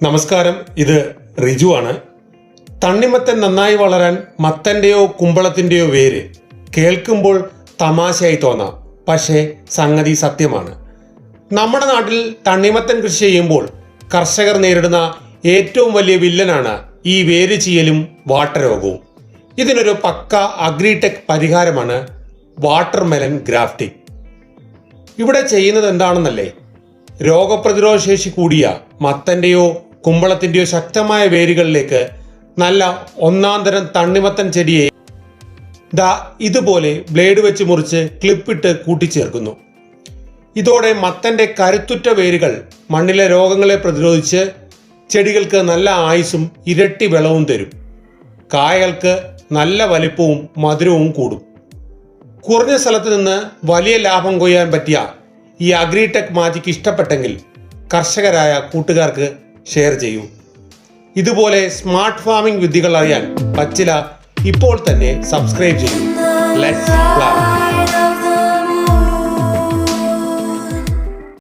നമസ്കാരം, ഇത് റിജു ആണ്. തണ്ണിമത്തൻ നന്നായി വളരാൻ മത്തന്റെയോ കുമ്പളത്തിന്റെയോ വേര് കേൾക്കുമ്പോൾ തമാശയായി തോന്നാം, പക്ഷേ സംഗതി സത്യമാണ്. നമ്മുടെ നാട്ടിൽ തണ്ണിമത്തൻ കൃഷി ചെയ്യുമ്പോൾ കർഷകർ നേരിടുന്ന ഏറ്റവും വലിയ വില്ലനാണ് ഈ വേര് ചീയലും വാട്ടരോഗവും. ഇതിനൊരു പക്ക അഗ്രിടെക് പരിഹാരമാണ് വാട്ടർമെലൻ ഗ്രാഫ്റ്റിംഗ്. ഇവിടെ ചെയ്യുന്നത് എന്താണെന്നല്ലേ, രോഗപ്രതിരോധ ശേഷി കൂടിയ മത്തന്റെയോ കുമ്പളത്തിന്റെയോ ശക്തമായ വേരുകളിലേക്ക് നല്ല ഒന്നാന്തരം തണ്ണിമത്തൻ ചെടിയെ ഇതുപോലെ ബ്ലേഡ് വെച്ച് മുറിച്ച് ക്ലിപ്പിട്ട് കൂട്ടിച്ചേർക്കുന്നു. ഇതോടെ മത്തന്റെ കരുത്തുറ്റ വേരുകൾ മണ്ണിലെ രോഗങ്ങളെ പ്രതിരോധിച്ച് ചെടികൾക്ക് നല്ല ആയുസ്സും ഇരട്ടി വിളവും തരും. കായകൾക്ക് നല്ല വലിപ്പവും മധുരവും കൂടും. കുറഞ്ഞ സ്ഥലത്ത് നിന്ന് വലിയ ലാഭം കൊയ്യാൻ പറ്റിയ ഈ അഗ്രിടെക് മാജിക് ഇഷ്ടപ്പെട്ടെങ്കിൽ കർഷകരായ കൂട്ടുകാർക്ക് ഷെയർ ചെയ്യൂ. ഇതുപോലെ സ്മാർട്ട് ഫാമിംഗ് വിദ്യകൾ അറിയാൻ പച്ചില ഇപ്പോൾ തന്നെ സബ്സ്ക്രൈബ് ചെയ്യൂ. Let's plan.